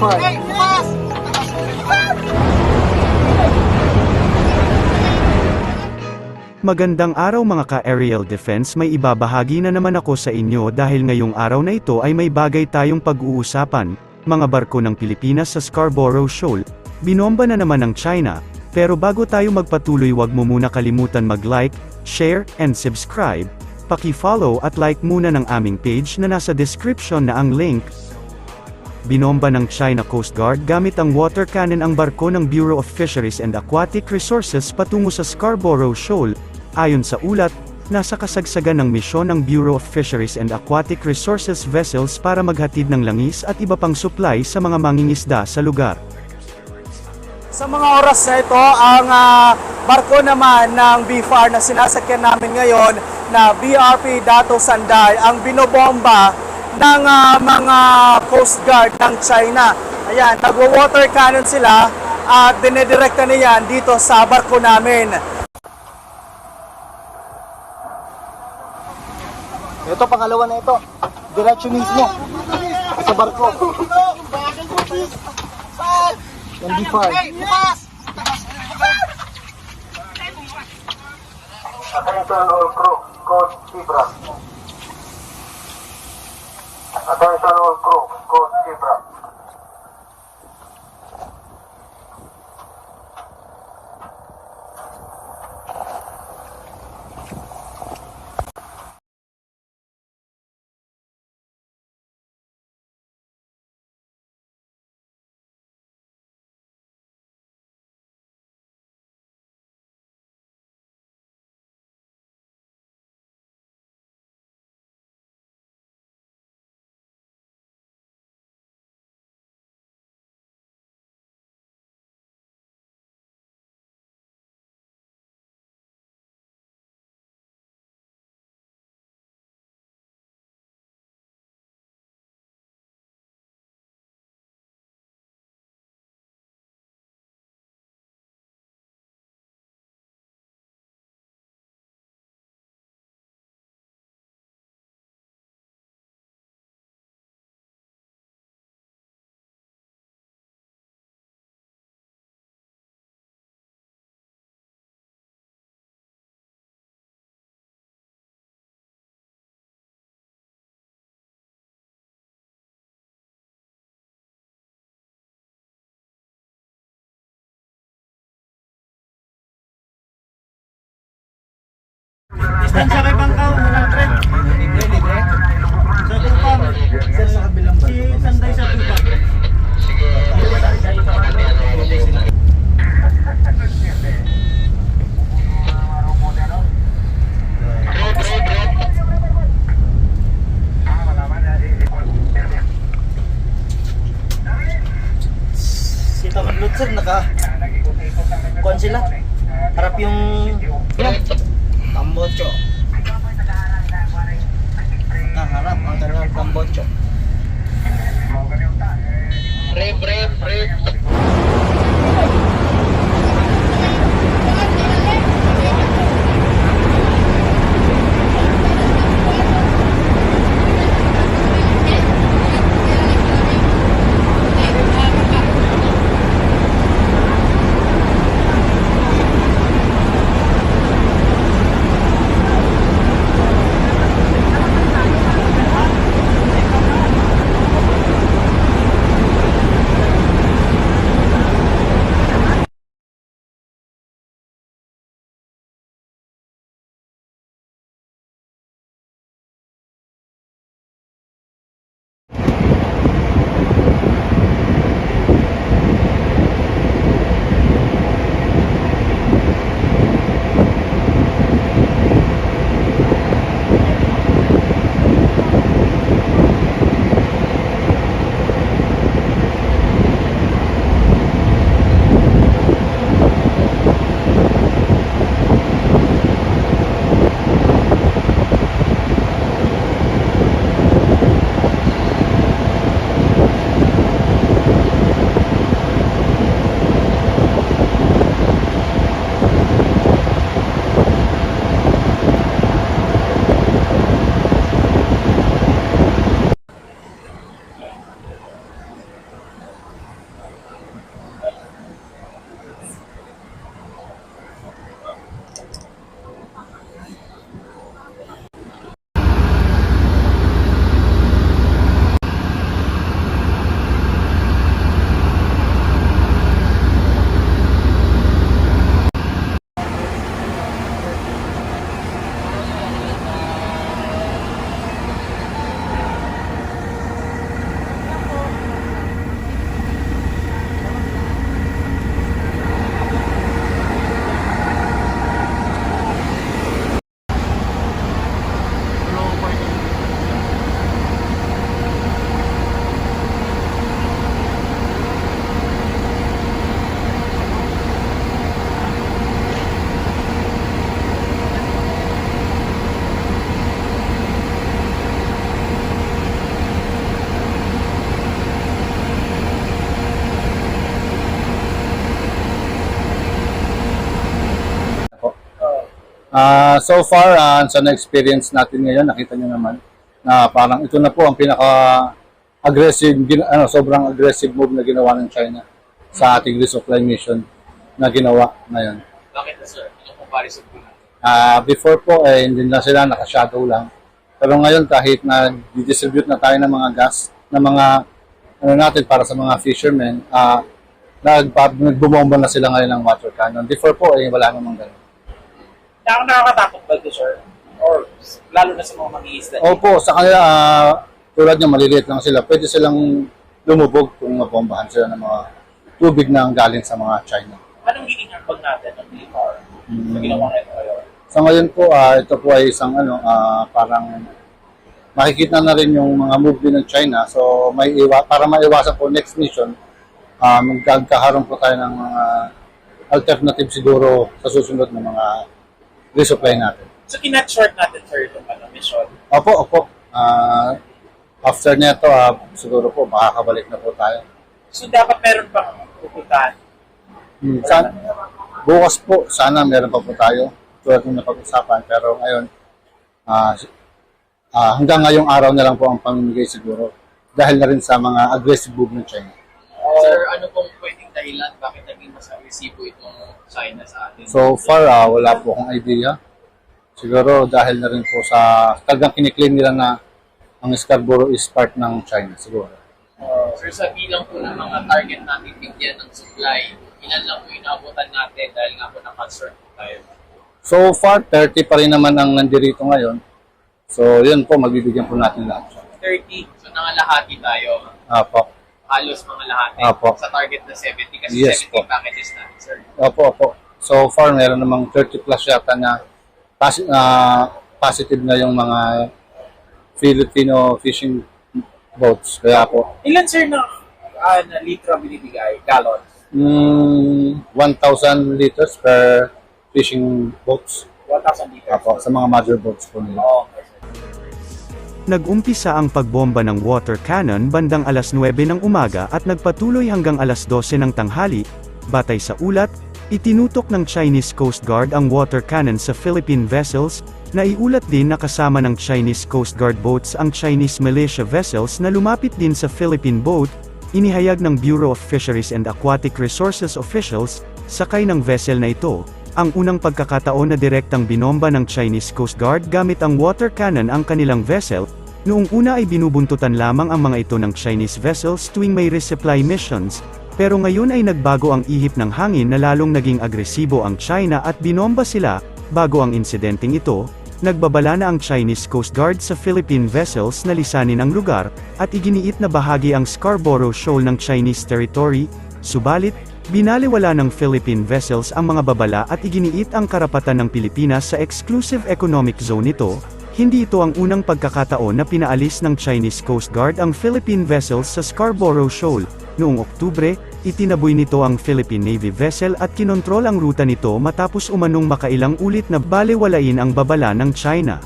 B5. Magandang araw mga ka-aerial defense, may ibabahagi na naman ako sa inyo dahil ngayong araw na ito ay may bagay tayong pag-uusapan, mga barko ng Pilipinas sa Scarborough Shoal, binomba na naman ng China, pero bago tayo magpatuloy wag mo muna kalimutan mag-like, share, and subscribe, paki-follow at like muna ng aming page na nasa description na ang link. Binomba ng China Coast Guard gamit ang water cannon ang barko ng Bureau of Fisheries and Aquatic Resources patungo sa Scarborough Shoal. Ayon sa ulat, nasa kasagsagan ng misyon ng Bureau of Fisheries and Aquatic Resources vessels para maghatid ng langis at iba pang supply sa mga mangingisda sa lugar. Sa mga oras na ito, ang barko naman ng BFAR na sinasakyan namin ngayon na BRP Dato Sanday ang binobomba ng mga Coast Guard ng China. Ayan, nagwa-water cannon sila at dinedirekta niyan dito sa barko namin. Ito, pangalawa na ito. Diretso mismo sa barko. Yung BFAR. Attention all crew, code Zebra. Attention all crew, code Zebra. Distansya kay Bangkaw, libre. Libre? Sa Tupang. Sa kabilang ba? Si Sanday sa Tupang. Si Tamad Lutzer, kuhan sila. Harap yung Tambocho. Harap ang talagang Tambocho. Brave. So far, sa na-experience natin ngayon, nakita nyo naman na parang ito na po ang pinaka-aggressive, sobrang aggressive move na ginawa ng China sa ating resupply mission na ginawa ngayon. Bakit na sir? Ano comparison po natin? Before po, hindi na sila naka-shadow lang. Pero ngayon, kahit na distribute na tayo ng mga gas, ng mga natin para sa mga fishermen, nagbumomba na sila ngayon ng water cannon. Before po, wala namang ganun. Nakakatakot ba ito, sir? Or lalo na sa mga mag-iisda? Opo, sa kanila, tulad niya, maliliit lang sila. Pwede silang lumubog kung mabombahan sila ng mga tubig na galing sa mga China. Anong giging ambag natin ng BFAR sa ginawa nito ngayon? Sa ngayon po, ito po ay isang parang makikita na rin yung mga move din ng China. So, para maiwasan po next mission, magkakaroon po tayo ng mga alternative siguro sa susunod na mga resupply natin. So, kinat-short natin, sir, itong mission? Opo. After nito, siguro po, makakabalik na po tayo. So, dapat meron pang pupuntahan? Bukas po, sana meron pa po tayo. Tulad ng napag-usapan. Pero ngayon, hanggang ngayong araw na lang po ang pamimigay siguro. Dahil na rin sa mga aggressive move ng China. Sir, ano pong pwedeng dahilan? Bakit naging mas agresibo itong China sa atin? So far, wala po akong idea. Siguro dahil na rin po sa talagang kiniklaim nila na ang Scarborough is part ng China siguro. Sir, sa bilang po ng mga target natin bigyan ng supply, ilan lang po inaabutan natin dahil nga po na-concern po tayo? So far, 30 pa rin naman ang nandirito ngayon. So yun po, magbibigyan po natin lahat. 30. So, nangalahati tayo. Apo. Halos mga lahati. Apo. Sa target na 70 kasi Yes 70 po. packages natin, sir. Opo. So far, meron namang 30 plus yata na positive na yung mga Filipino fishing boats. Kaya po, Ilan, sir, na litro binibigay? Gallons? 1,000 liters per fishing boats. 1,000 liters. Apo, sa mga major boats po nila. Okay, sir. Nag-umpisa ang pagbomba ng water cannon bandang alas 9 ng umaga at nagpatuloy hanggang alas 12 ng tanghali. Batay sa ulat, itinutok ng Chinese Coast Guard ang water cannon sa Philippine vessels. Naiulat din na kasama ng Chinese Coast Guard boats ang Chinese militia vessels na lumapit din sa Philippine boat. Inihayag ng Bureau of Fisheries and Aquatic Resources officials, sakay ng vessel na ito, ang unang pagkakataon na direktang binomba ng Chinese Coast Guard gamit ang water cannon ang kanilang vessel. Noong una ay binubuntutan lamang ang mga ito ng Chinese vessels tuwing may resupply missions, pero ngayon ay nagbago ang ihip ng hangin na lalong naging agresibo ang China at binomba sila. Bago ang insidenteng ito, nagbabala na ang Chinese Coast Guard sa Philippine vessels na lisanin ang lugar, at iginiit na bahagi ang Scarborough Shoal ng Chinese territory. Subalit, binaliwala ng Philippine vessels ang mga babala at iginiit ang karapatan ng Pilipinas sa exclusive economic zone nito. Hindi ito ang unang pagkakataon na pinaalis ng Chinese Coast Guard ang Philippine vessels sa Scarborough Shoal. Noong Oktubre, itinaboy nito ang Philippine Navy vessel at kinontrol ang ruta nito matapos umanong makailang ulit na balewalain ang babala ng China.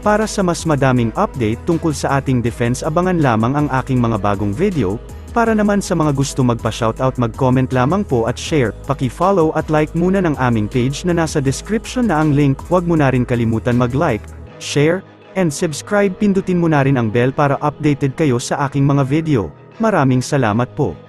Para sa mas madaming update tungkol sa ating defense, abangan lamang ang aking mga bagong video. Para naman sa mga gusto magpa-shoutout, mag-comment lamang po at share, paki-follow at like muna ng aming page na nasa description na ang link. Huwag mo na rin kalimutan mag-like, share, and subscribe. Pindutin mo na rin ang bell para updated kayo sa aking mga video. Maraming salamat po.